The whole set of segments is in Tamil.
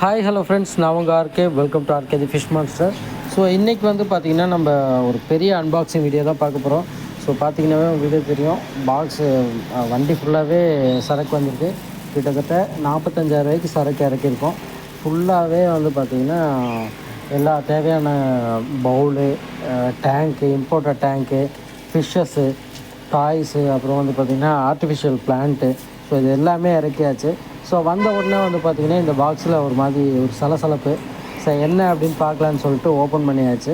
ஹாய் ஹலோ ஃப்ரெண்ட்ஸ், நான் உங்கள் RK. Welcome to RK the fish master. So இன்றைக்கி வந்து பார்த்திங்கன்னா நம்ம ஒரு பெரிய அன்பாக்சிங் வீடியோ தான் பார்க்க போகிறோம். ஸோ பார்த்திங்கன்னாவே வீடியோ தெரியும், பாக்ஸு வண்டி ஃபுல்லாகவே சரக்கு வந்திருக்கு. கிட்டத்தட்ட 45,000 ரூபாய்க்கு சரக்கு இறக்கியிருக்கோம். ஃபுல்லாகவே வந்து பார்த்திங்கன்னா எல்லா தேவையான பவுலு, டேங்க்கு, இம்போர்ட்டட் டேங்க்கு, ஃபிஷ்ஷஸ்ஸு, டாய்ஸு, அப்புறம் வந்து பார்த்திங்கன்னா ஆர்டிஃபிஷியல் பிளான்ட்டு, ஸோ இது எல்லாமே இறக்கியாச்சு. ஸோ வந்த உடனே வந்து பார்த்திங்கன்னா இந்த பாக்ஸில் ஒரு மாதிரி ஒரு சலசலப்பு. ஸோ என்ன அப்படின்னு பார்க்கலான்னு சொல்லிட்டு ஓப்பன் பண்ணியாச்சு.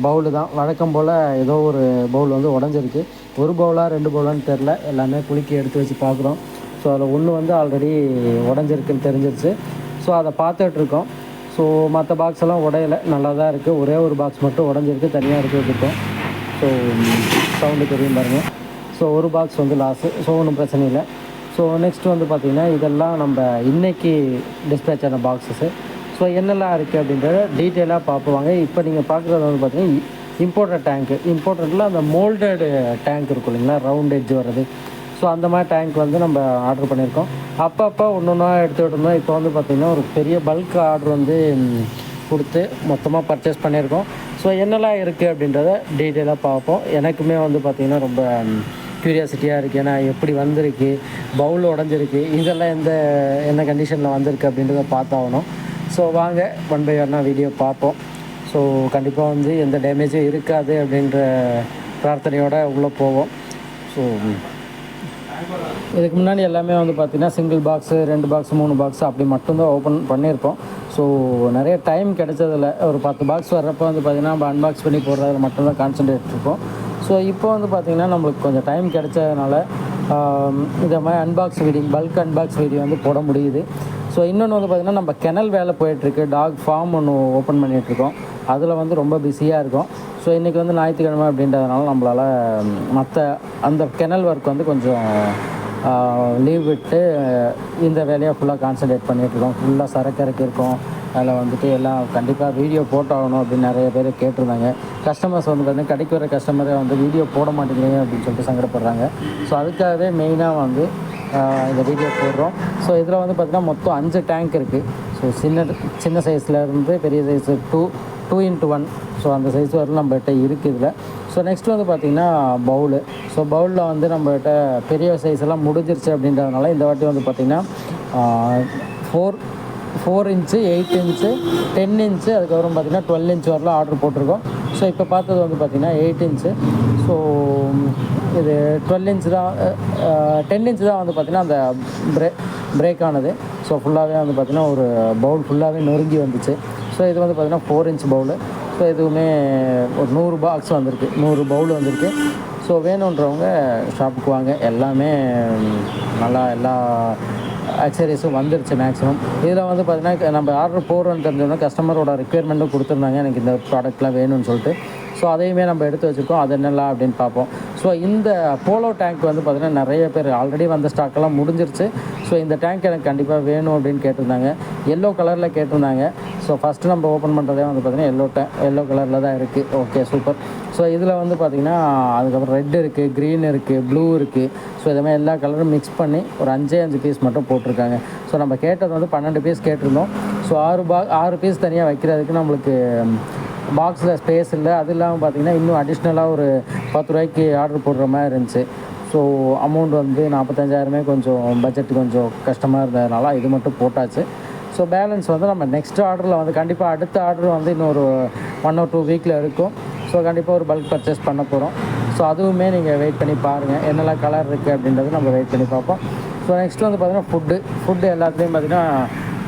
பவுலு தான் வழக்கம் போல், ஏதோ ஒரு பவுல் வந்து உடஞ்சிருக்கு. ஒரு பவுலாக 2 பவுலான்னு தெரில, எல்லாமே குலுக்கி எடுத்து வச்சு பார்க்குறோம். ஸோ அதில் ஒன்று வந்து ஆல்ரெடி உடஞ்சிருக்குன்னு தெரிஞ்சிருச்சு. ஸோ அதை பார்த்துட்ருக்கோம். ஸோ மற்ற பாக்ஸ் எல்லாம் உடையலை, நல்லா தான் இருக்குது. ஒரே ஒரு பாக்ஸ் மட்டும் உடஞ்சிருக்கு, தனியாக எடுத்து வச்சுருக்கோம். ஸோ சவுண்டு தெரியும் பாருங்கள். ஸோ ஒரு பாக்ஸ் வந்து லாஸு. ஸோ ஒன்றும் பிரச்சனை இல்லை. ஸோ நெக்ஸ்ட் வந்து பார்த்திங்கன்னா இதெல்லாம் நம்ம இன்றைக்கி டிஸ்பேச் ஆன பாக்ஸஸ்ஸு. ஸோ என்னெல்லாம் இருக்குது அப்படின்றத டீட்டெயிலாக பார்ப்போங்க. இப்போ நீங்கள் பார்க்குறது வந்து பார்த்திங்கன்னா இம்போர்ட்டட் டேங்க்கு. இம்போர்ட்டடில் அந்த மோல்டடு டேங்க் இருக்கும் இல்லைங்களா, ரவுண்ட் எட்ஜ் வர்றது. ஸோ அந்த மாதிரி டேங்க் வந்து நம்ம ஆர்டர் பண்ணியிருக்கோம். அப்பப்போ ஒன்று ஒன்றா எடுத்துகிட்டு இருந்தோம். இப்போ வந்து பார்த்திங்கன்னா ஒரு பெரிய பல்க் ஆர்டர் வந்து கொடுத்து மொத்தமாக பர்ச்சேஸ் பண்ணியிருக்கோம். ஸோ என்னெல்லாம் இருக்குது அப்படின்றத டீட்டெயிலாக பார்ப்போம். எனக்குமே வந்து பார்த்திங்கன்னா ரொம்ப க்யூரியாசிட்டியாக இருக்குது. ஏன்னா எப்படி வந்திருக்கு, பவுல் உடஞ்சிருக்கு, இதெல்லாம் என்ன கண்டிஷனில் வந்திருக்கு அப்படின்றத பார்த்தாகணும். ஸோ வாங்க ஒன் பை ஒன்னாக வீடியோ பார்ப்போம். ஸோ கண்டிப்பாக வந்து எந்த டேமேஜும் இருக்காது அப்படின்ற பிரார்த்தனையோடு உள்ளே போவோம். ஸோ இதுக்கு முன்னாடி எல்லாமே வந்து பார்த்திங்கன்னா சிங்கிள் பாக்ஸு, 2 பாக்ஸு, 3 பாக்ஸு அப்படி மட்டும்தான் ஓப்பன் பண்ணியிருப்போம். ஸோ நிறைய டைம் கிடைச்சதில்ல. ஒரு 10 பாக்ஸ் வர்றப்போ வந்து பார்த்திங்கன்னா நம்ம அன்பாக்ஸ் பண்ணி போடுறதுல மட்டும்தான் கான்சன்ட்ரேட் இருப்போம். ஸோ இப்போ வந்து பார்த்திங்கன்னா நம்மளுக்கு கொஞ்சம் டைம் கிடைச்சதுனால இந்த மாதிரி unbox video, bulk unbox video வந்து போட முடியுது. ஸோ இன்னொன்று வந்து பார்த்திங்கன்னா நம்ம கெனல் வேலை போயிட்டுருக்கு. டாக் ஃபார்ம் ஒன்று ஓப்பன் பண்ணிகிட்ருக்கோம். அதில் வந்து ரொம்ப பிஸியாக இருக்கும். ஸோ இன்றைக்கி வந்து ஞாயிற்றுக்கிழமை அப்படின்றதுனால நம்மளால் மற்ற அந்த கெனல் ஒர்க் வந்து கொஞ்சம் லீவ் விட்டு இந்த வேலையை ஃபுல்லாக கான்சன்ட்ரேட் பண்ணிகிட்ருக்கோம். ஃபுல்லாக சரக்கு இறக்கியிருக்கோம். அதில் வந்துட்டு எல்லாம் கண்டிப்பாக வீடியோ போட்டாகணும் அப்படின்னு நிறைய பேர் கேட்டிருந்தாங்க. கஸ்டமர்ஸ் வந்து பார்த்திங்கன்னா கடைக்கு வர கஸ்டமரே வந்து வீடியோ போட மாட்டேங்கிறீங்க அப்படின்னு சொல்லிட்டு சங்கடப்படுறாங்க. ஸோ அதுக்காகவே மெயினாக வந்து இந்த வீடியோ போடுறோம். ஸோ இதில் வந்து பார்த்திங்கன்னா மொத்தம் 5 டேங்க் இருக்குது. ஸோ சின்ன சைஸ்லேருந்து பெரிய சைஸு 2x1, ஸோ அந்த சைஸ் வரலாம் நம்மகிட்ட இருக்குது இதில். ஸோ நெக்ஸ்ட் வந்து பார்த்திங்கன்னா பவுலு. ஸோ பவுலில் வந்து நம்மகிட்ட பெரிய சைஸ் எல்லாம் முடிஞ்சிருச்சு அப்படின்றதுனால இந்த வாட்டி வந்து பார்த்திங்கன்னா 4 இன்ச்சு, 8 இன்ச்சு, 10 இன்ச்சு, அதுக்கப்புறம் பார்த்திங்கன்னா 12 இன்ச் வரலாம் ஆர்டர் போட்டிருக்கோம். ஸோ இப்போ பார்த்தது வந்து பார்த்திங்கன்னா 8 இன்ச்சு. ஸோ இது 12 இன்ச்சு தான், 10 இன்ச்சு தான் வந்து பார்த்திங்கன்னா அந்த பிரேக் ஆனது. ஸோ ஃபுல்லாகவே வந்து பார்த்திங்கன்னா ஒரு பவுல் ஃபுல்லாகவே நொறுங்கி வந்துச்சு. ஸோ இது வந்து பார்த்திங்கன்னா 4 இன்ச் பவுலு. ஸோ இதுவுமே ஒரு 100 பாக்ஸ் வந்திருக்கு, 100 பவுல் வந்திருக்கு. ஸோ வேணுன்றவங்க ஷாப்புக்கு வாங்க. எல்லாமே நல்லா எல்லா அக்சசரிஸும் வந்துருச்சு மேக்ஸிமம். இதில் வந்து பார்த்திங்கன்னா நம்ம ஆர்டர் போடுறோன்னு தெரிஞ்சோன்னா கஸ்டமரோட ரெக்குயர்மெண்ட்டும் கொடுத்துருந்தாங்க, எனக்கு இந்த ப்ராடக்ட்லாம் வேணும்னு சொல்லிட்டு. ஸோ அதையுமே நம்ம எடுத்து வச்சுருக்கோம். அது என்னலாம் அப்படின்னு பார்ப்போம். ஸோ இந்த போலோ டேங்க் வந்து பார்த்திங்கன்னா நிறைய பேர் ஆல்ரெடி வந்த ஸ்டாக்கெல்லாம் முடிஞ்சிருச்சு. ஸோ இந்த டேங்க் எனக்கு கண்டிப்பாக வேணும் அப்படின்னு கேட்டிருந்தாங்க. எல்லோ கலரில் கேட்டிருந்தாங்க. ஸோ ஃபஸ்ட்டு நம்ம ஓப்பன் பண்ணுறதே வந்து பார்த்திங்கன்னா எல்லோ கலரில் தான் இருக்குது. Okay, super. ஸோ இதில் வந்து பார்த்திங்கன்னா அதுக்கப்புறம் ரெட் இருக்குது, க்ரீன் இருக்குது, ப்ளூ இருக்குது. ஸோ இதுமாதிரி எல்லா கலரும் மிக்ஸ் பண்ணி ஒரு 5 பீஸ் மட்டும் போட்டிருக்காங்க. ஸோ நம்ம கேட்டது வந்து 12 பீஸ் கேட்டிருந்தோம். ஸோ 6 பீஸ் தனியாக வைக்கிறதுக்கு நம்மளுக்கு பாக்ஸில் ஸ்பேஸ் இல்லை. அது இல்லாமல் பார்த்திங்கன்னா இன்னும் அடிஷ்னலாக ஒரு 10 ரூபாய்க்கு ஆர்டர் போடுற மாதிரி இருந்துச்சு. ஸோ அமௌண்ட் வந்து 45,000 கொஞ்சம் பட்ஜெட் கொஞ்சம் கஷ்டமாக இருந்ததுனால இது மட்டும் போட்டாச்சு. ஸோ பேலன்ஸ் வந்து நம்ம நெக்ஸ்ட் ஆர்டரில் வந்து கண்டிப்பாக அடுத்த ஆர்டர் வந்து இன்னொரு 1 or 2 வீக்கில் இருக்கும். ஸோ கண்டிப்பாக ஒரு பல்க் பர்ச்சேஸ் பண்ண போகிறோம். ஸோ அதுவுமே நீங்கள் வெயிட் பண்ணி பாருங்கள், என்னெல்லாம் கலர் இருக்குது அப்படின்றது நம்ம வெயிட் பண்ணி பார்ப்போம். ஸோ நெக்ஸ்ட்டு வந்து பார்த்திங்கன்னா ஃபுட்டு எல்லாத்துலேயும் பார்த்திங்கன்னா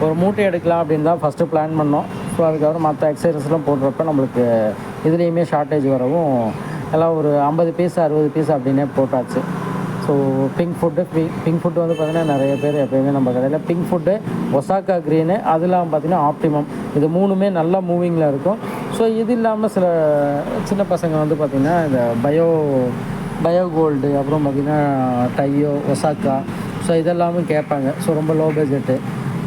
ஒரு மூட்டை எடுக்கலாம் அப்படின்னு தான் ஃபஸ்ட்டு பிளான் பண்ணோம். ஸோ அதுக்கப்புறம் மற்ற எக்ஸசைஸ்லாம் போடுறப்ப நம்மளுக்கு இதுலேயுமே ஷார்ட்டேஜ் வரவும் எல்லாம் ஒரு 50 பீஸ் 60 பீஸ் அப்படின்னே போட்டாச்சு. ஸோ பிங்க் ஃபுட்டு வந்து பார்த்திங்கன்னா நிறைய பேர் எப்போயுமே நம்ம கடையில் பிங்க் ஃபுட்டு, ஒசாக்கா க்ரீனு, அது இல்லாமல் பார்த்திங்கன்னா ஆப்டிமம், இது 3மே நல்லா மூவிங்கில் இருக்கும். ஸோ இது இல்லாமல் சில சின்ன பசங்க வந்து பார்த்திங்கன்னா இந்த பயோ கோல்டு, அப்புறம் பார்த்திங்கன்னா டையோ, ஒசாக்கா, ஸோ இதெல்லாமே கேட்பாங்க. ஸோ ரொம்ப லோ பட்ஜெட்டு.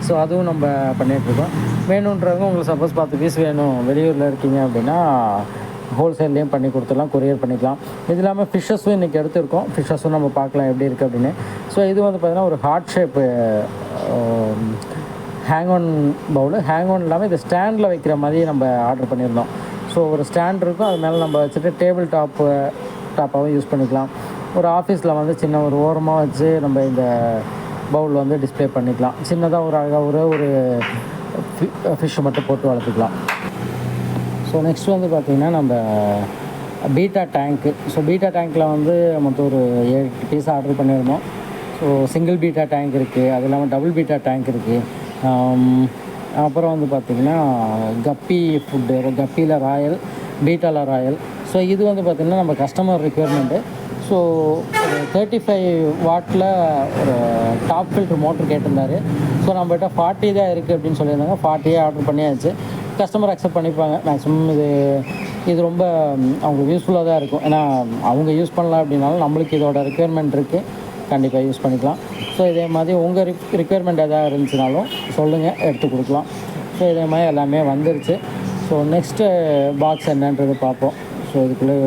ஸோ அதுவும் நம்ம பண்ணிகிட்ருக்கோம். வேணுன்றவங்க உங்களுக்கு சப்போஸ் 10 பீஸ் வேணும், வெளியூரில் இருக்கீங்க அப்படின்னா ஹோல்சேல்லையும் பண்ணி கொடுத்துடலாம், கொரியர் பண்ணிக்கலாம். இது இல்லாமல் ஃபிஷ்ஷஸும் இன்றைக்கி எடுத்துருக்கோம். ஃபிஷ்ஷஸும் நம்ம பார்க்கலாம் எப்படி இருக்குது அப்படின்னு. ஸோ இது வந்து பார்த்திங்கன்னா ஒரு heart shape hang on bowl. Hang on இல்லாமல் இது ஸ்டாண்டில் வைக்கிற மாதிரி நம்ம ஆர்டர் பண்ணியிருந்தோம். ஸோ ஒரு ஸ்டாண்ட் இருக்கும், அது மேலே நம்ம வச்சுட்டு டேபிள் டாப்பாகவும் யூஸ் பண்ணிக்கலாம். ஒரு ஆஃபீஸில் வந்து சின்ன ஒரு ஓரமாக வச்சு நம்ம இந்த பவுல் வந்து டிஸ்ப்ளே பண்ணிக்கலாம். சின்னதாக ஒரு அழகாக ஒரு ஃபிஷ்ஷை மட்டும் போட்டு வளர்த்துக்கலாம். ஸோ நெக்ஸ்ட் வந்து பார்த்திங்கன்னா நம்ம பீட்டா டேங்க்கு. ஸோ பீட்டா டேங்க்கில் வந்து மொத்தம் ஒரு 8 பீஸ் ஆர்டர் பண்ணியிருந்தோம். ஸோ சிங்கிள் பீட்டா டேங்க் இருக்குது, அது இல்லாமல் டபுள் பீட்டா டேங்க் இருக்குது. அப்புறம் வந்து பார்த்திங்கன்னா கப்பி ஃபுட்டு, கப்பியில் ராயல், பீட்டாவில் ராயல். ஸோ இது வந்து பார்த்திங்கன்னா நம்ம கஸ்டமர் ரிக்வயர்மெண்ட்டு. ஸோ ஒரு 35 வாட்டில் ஒரு டாப் ஃபில்ட்ரு மோட்ரு கேட்டிருந்தார். ஸோ நம்மகிட்ட 40 தான் இருக்குது அப்படின்னு சொல்லியிருந்தாங்க. 40 ஆர்டர் பண்ணியாச்சு. கஸ்டமர் அக்செப்ட் பண்ணிப்பாங்க மேக்ஸிமம். இது ரொம்ப அவங்களுக்கு யூஸ்ஃபுல்லாக தான் இருக்கும். ஏன்னா அவங்க யூஸ் பண்ணலாம் அப்படின்னாலும் நம்மளுக்கு இதோட ரிக்வயர்மெண்ட் இருக்குது, கண்டிப்பாக யூஸ் பண்ணிக்கலாம். ஸோ இதே மாதிரி உங்கள் ரிக்வயர்மெண்ட் எதாவது இருந்துச்சுனாலும் சொல்லுங்கள், எடுத்து கொடுக்கலாம். ஸோ இதே மாதிரி எல்லாமே வந்துருச்சு. ஸோ நெக்ஸ்ட்டு பாக்ஸ் என்னன்றது பார்ப்போம். ஸோ இதுக்குள்ளே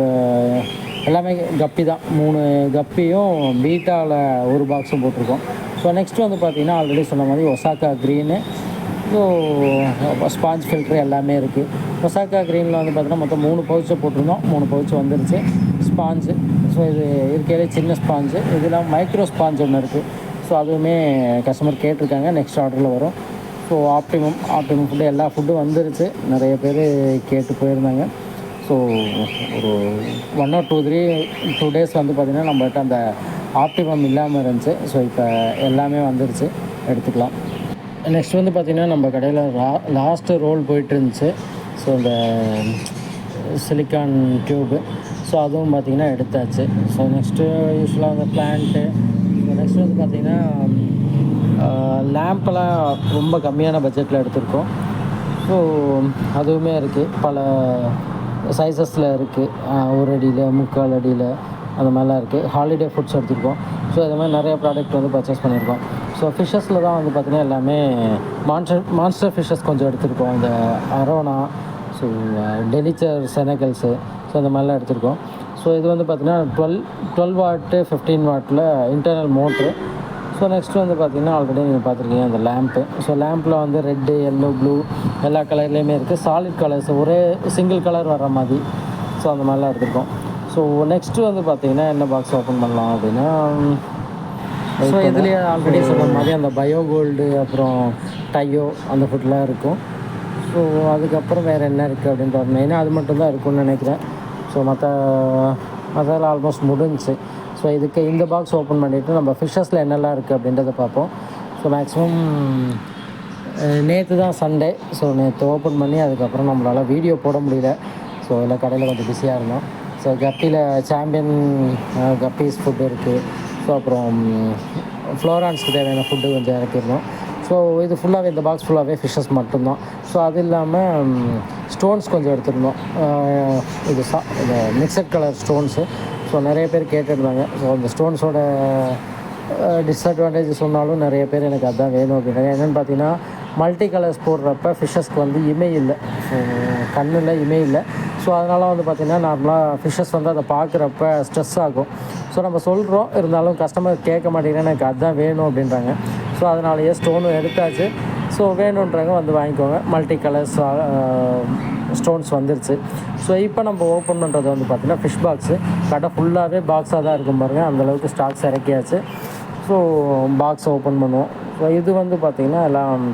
எல்லாமே கப்பி தான். 3 கப்பியும் பீட்டாவில் ஒரு பாக்ஸும் போட்டிருக்கோம். ஸோ நெக்ஸ்ட்டு வந்து பார்த்திங்கன்னா ஆல்ரெடி சொன்ன மாதிரி Osaka green, so sponge filter எல்லாமே இருக்குது. ஒசாக்கா க்ரீனில் வந்து பார்த்திங்கன்னா மொத்தம் 3 பவுச்சை போட்டிருந்தோம். 3 பவுச்சு வந்துருச்சு. ஸ்பாஞ்சு, ஸோ இது இருக்கையிலே சின்ன ஸ்பாஞ்சு. இதெல்லாம் மைக்ரோ ஸ்பாஞ்ச் ஒன்று இருக்குது. ஸோ அதுவுமே கஸ்டமர் கேட்டிருக்காங்க, நெக்ஸ்ட் ஆர்டரில் வரும். ஸோ ஆப்டிமம் ஃபுட்டு, எல்லா ஃபுட்டும் வந்துருச்சு. நிறைய பேர் கேட்டு போயிருந்தாங்க. ஸோ ஒரு 1 or 2 days வந்து பார்த்திங்கன்னா நம்மகிட்ட அந்த ஆப்டிமம் இல்லாமல் இருந்துச்சு. ஸோ இப்போ எல்லாமே வந்துருச்சு, எடுத்துக்கலாம். நெக்ஸ்ட் வந்து பார்த்திங்கன்னா நம்ம கடையில் லாஸ்ட்டு ரோல் போயிட்டு இருந்துச்சு. ஸோ இந்த சிலிக்கான் டியூபு, ஸோ அதுவும் பார்த்திங்கன்னா எடுத்தாச்சு. ஸோ நெக்ஸ்ட்டு யூஸ்வலாக அந்த பிளான்ட்டு. ஸோ நெக்ஸ்ட் வந்து பார்த்திங்கன்னா லேம்பெல்லாம் ரொம்ப கம்மியான பட்ஜெட்டில் எடுத்திருக்கோம். ஸோ அதுவுமே இருக்குது, பல சைஸஸில் இருக்குது. 1 அடியில், 3/4 அடியில், அந்த மாதிரிலாம் இருக்குது. ஹாலிடே ஃபுட்ஸ் எடுத்துருக்கோம். ஸோ இது மாதிரி நிறைய ப்ராடக்ட் வந்து பர்ச்சேஸ் பண்ணியிருக்கோம். ஸோ ஃபிஷ்ஷஸில் தான் வந்து பார்த்திங்கன்னா எல்லாமே மான்ஸ்டர் ஃபிஷ்ஷஸ் கொஞ்சம் எடுத்துருக்கோம். இந்த அரோனா, ஸோ டெலிச்சர், செனகல்ஸு, ஸோ இந்த மாதிரிலாம் எடுத்துருக்கோம். ஸோ இது வந்து பார்த்திங்கன்னா 12 வாட்டு 15 வாட்டில் இன்டர்னல் மோட்ரு. ஸோ நெக்ஸ்ட்டு வந்து பார்த்திங்கன்னா ஆல்ரெடி நீங்கள் பார்த்துருக்கீங்க அந்த லேம்ப்பு. ஸோ லேம்பில் வந்து ரெட்டு, எல்லோ, ப்ளூ எல்லா கலர்லேயுமே இருக்குது. சாலிட் கலர்ஸ், ஒரே சிங்கிள் கலர் வர்ற மாதிரி, ஸோ அந்த மாதிரிலாம் எடுத்துருக்கோம். ஸோ நெக்ஸ்ட்டு வந்து பார்த்திங்கன்னா என்ன பாக்ஸ் ஓப்பன் பண்ணலாம் அப்படின்னா, ஸோ இதுலேயே ஆல்ரெடி சொன்ன மாதிரி அந்த பயோ கோல்டு, அப்புறம் டையோ, அந்த ஃபுட்லாம் இருக்கும். ஸோ அதுக்கப்புறம் வேறு என்ன இருக்குது அப்படின்ற மெயினாக அது மட்டும்தான் இருக்குன்னு நினைக்கிறேன். ஸோ மற்றதெல்லாம் ஆல்மோஸ்ட் முடிஞ்சிச்சு. ஸோ இதுக்கு இந்த பாக்ஸ் ஓப்பன் பண்ணிவிட்டு நம்ம ஃபிஷ்ஷஸில் என்னெல்லாம் இருக்குது அப்படின்றத பார்ப்போம். ஸோ மேக்ஸிமம் நேற்று தான் சண்டே. ஸோ நேற்று ஓப்பன் பண்ணி அதுக்கப்புறம் நம்மளால் வீடியோ போட முடியல. ஸோ இதில் கடையில் கொஞ்சம் பிஸியாக இருந்தோம். ஸோ கப்பியில் சாம்பியன் கப்பீஸ் ஃபுட்டு இருக்குது. ஸோ அப்புறம் ஃப்ளோரான்ஸ்க்கு தேவையான ஃபுட்டு கொஞ்சம் இறக்கிருந்தோம். ஸோ இது ஃபுல்லாகவே, இந்த பாக்ஸ் ஃபுல்லாகவே ஃபிஷ்ஷஸ் மட்டும்தான். ஸோ அது இல்லாமல் ஸ்டோன்ஸ் கொஞ்சம் எடுத்துருந்தோம். இது மிக்சட் கலர் ஸ்டோன்ஸு. ஸோ நிறைய பேர் கேட்டுருந்தாங்க. ஸோ அந்த ஸ்டோன்ஸோட டிஸ்அட்வான்டேஜ் சொன்னாலும் நிறைய பேர் எனக்கு அதுதான் வேணும் அப்படின்னாங்க. என்னென்னு பார்த்தீங்கன்னா, மல்டி கலர்ஸ் போடுறப்ப ஃபிஷ்ஷஸ்க்கு வந்து இமை இல்லை, கண்ணில் இமை இல்லை. ஸோ அதனால் வந்து பார்த்திங்கன்னா நார்மலாக ஃபிஷ்ஷஸ் வந்து அதை பார்க்குறப்ப ஸ்ட்ரெஸ் ஆகும். ஸோ நம்ம சொல்கிறோம், இருந்தாலும் கஸ்டமர் கேட்க மாட்டேங்கிறேன், எனக்கு அதுதான் வேணும் அப்படின்றாங்க. ஸோ அதனாலேயே ஸ்டோனும் எடுத்தாச்சு. ஸோ வேணுன்றவங்க வந்து வாங்கிக்கோங்க. மல்டி கலர்ஸ் ஸ்டோன்ஸ் வந்துருச்சு. ஸோ இப்போ நம்ம ஓப்பன் பண்ணுறது வந்து பார்த்திங்கன்னா ஃபிஷ் பாக்ஸு. கடை ஃபுல்லாகவே பாக்ஸாக தான் இருக்கும் பாருங்கள், அந்தளவுக்கு ஸ்டாக்ஸ் இறக்கியாச்சு. ஸோ பாக்ஸ் ஓப்பன் பண்ணுவோம். ஸோ இது வந்து பார்த்திங்கன்னா எல்லாம்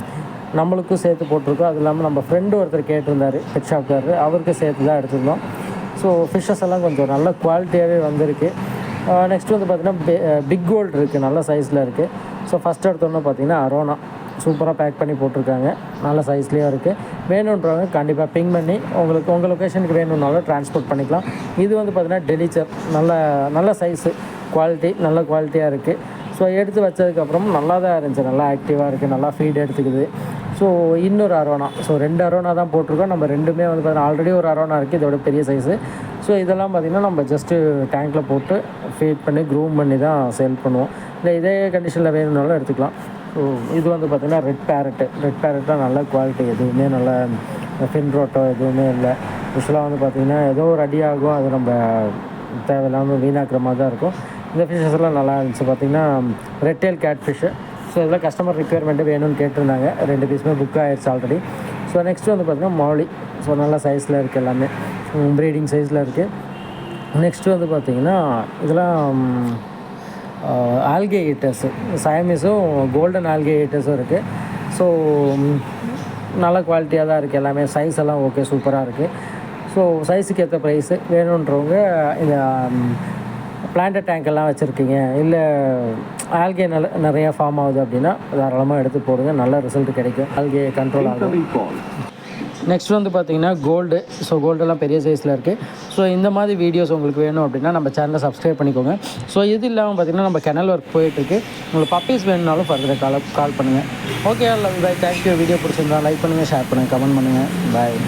நம்மளுக்கும் சேர்த்து போட்டிருக்கோம். அது இல்லாமல் நம்ம ஃப்ரெண்டு ஒருத்தர் கேட்டிருந்தார், பெட் ஷாப்காரரு, அவருக்கு சேர்த்து தான் எடுத்துருந்தோம். ஸோ ஃபிஷ்ஷஸ் எல்லாம் கொஞ்சம் நல்ல குவாலிட்டியாகவே வந்திருக்கு. நெக்ஸ்ட்டு வந்து பார்த்திங்கன்னா பிக் கோல்டு இருக்குது, நல்ல சைஸில் இருக்குது. ஸோ ஃபஸ்ட் எடுத்தோன்னே பார்த்திங்கன்னா அரோனா சூப்பராக பேக் பண்ணி போட்டிருக்காங்க, நல்ல சைஸ்லேயும் இருக்குது. வேணுன்றவங்க கண்டிப்பாக பிங் பண்ணி உங்கள் லொக்கேஷனுக்கு வேணும்னாலும் ட்ரான்ஸ்போர்ட் பண்ணிக்கலாம். இது வந்து பார்த்திங்கன்னா டெலிச்சர், நல்ல சைஸு, குவாலிட்டி, நல்ல குவாலிட்டியாக இருக்குது. ஸோ எடுத்து வச்சதுக்கப்புறம் நல்லா தான் இருந்துச்சு, நல்லா ஆக்டிவாக இருக்குது, நல்லா ஃபீட் எடுத்துக்குது. ஸோ இன்னொரு அரோனா, ஸோ 2 அரோனா தான் போட்டிருக்கோம். நம்ம ரெண்டுமே வந்து பார்த்திங்கன்னா ஆல்ரெடி ஒரு அரோனா இருக்குது, இதோட பெரிய சைஸு. ஸோ இதெல்லாம் பார்த்திங்கன்னா நம்ம ஜஸ்ட்டு டேங்க்கில் போட்டு ஃபீட் பண்ணி க்ரூம் பண்ணி தான் சேல் பண்ணுவோம். இல்லை இதே கண்டிஷனில் வேணும்னாலும் எடுத்துக்கலாம். ஸோ இது வந்து பார்த்திங்கன்னா ரெட் பேரட்லாம் நல்ல குவாலிட்டி, எதுவுமே நல்ல ஃபின் ரோட்டோ எதுவுமே இல்லை. யூஸ்வலாக வந்து பார்த்திங்கன்னா ஏதோ ஒரு அடி ஆகும், அது நம்ம தேவையில்லாமல் வீணாக்கிற மாதிரி தான் இருக்கும். இந்த ஃபிஷ்ஷஸ்லாம் நல்லா இருந்துச்சு. பார்த்திங்கன்னா red tail catfish. So இதில் கஸ்டமர் ரிக்குயர்மெண்ட்டு வேணும்னு கேட்டிருந்தாங்க. 2 பீஸுமே புக் ஆகிடுச்சு ஆல்ரெடி. ஸோ நெக்ஸ்ட்டு வந்து பார்த்திங்கன்னா மாலி. ஸோ நல்ல சைஸில் இருக்குது, எல்லாமே ப்ரீடிங் சைஸில் இருக்குது. நெக்ஸ்ட்டு வந்து பார்த்திங்கன்னா இதெல்லாம் ஆல்கே ஈட்டர்ஸு, சயமீஸும் கோல்டன் ஆல்கே ஈட்டர்ஸும் இருக்குது. ஸோ நல்ல குவாலிட்டியாக தான் இருக்குது எல்லாமே. சைஸ் எல்லாம் ஓகே, சூப்பராக இருக்குது. ஸோ சைஸுக்கு ஏற்ற ப்ரைஸு வேணுன்றவங்க இந்த பிளான்ட் டேங்க் எல்லாம் வச்சுருக்கீங்க, இல்லை ஆல்கே நிறையா ஃபார்ம் ஆகுது அப்படின்னா தாராளமாக எடுத்து போடுங்க, நல்ல ரிசல்ட் கிடைக்கும், ஆல்கே கண்ட்ரோல் ஆகும். நெக்ஸ்ட் வந்து பார்த்திங்கன்னா கோல்டு. ஸோ கோல்டெல்லாம் பெரிய சைஸில் இருக்குது. ஸோ இந்த மாதிரி வீடியோஸ் உங்களுக்கு வேணும் அப்படின்னா நம்ம சேனலை சப்ஸ்கிரைப் பண்ணிக்கோங்க. ஸோ இது இல்லாமல் பார்த்திங்கன்னா நம்ம கெனல் ஒர்க் போயிட்டுருக்கு. உங்களுக்கு பப்பீஸ் வேணுனாலும் ஃபர்தராக கால் பண்ணுங்கள். Okay, love bye, thank you. Video பிடிச்சிருந்தா லைக் பண்ணுங்கள், ஷேர் பண்ணுங்கள், கமெண்ட் பண்ணுங்கள். பாய்.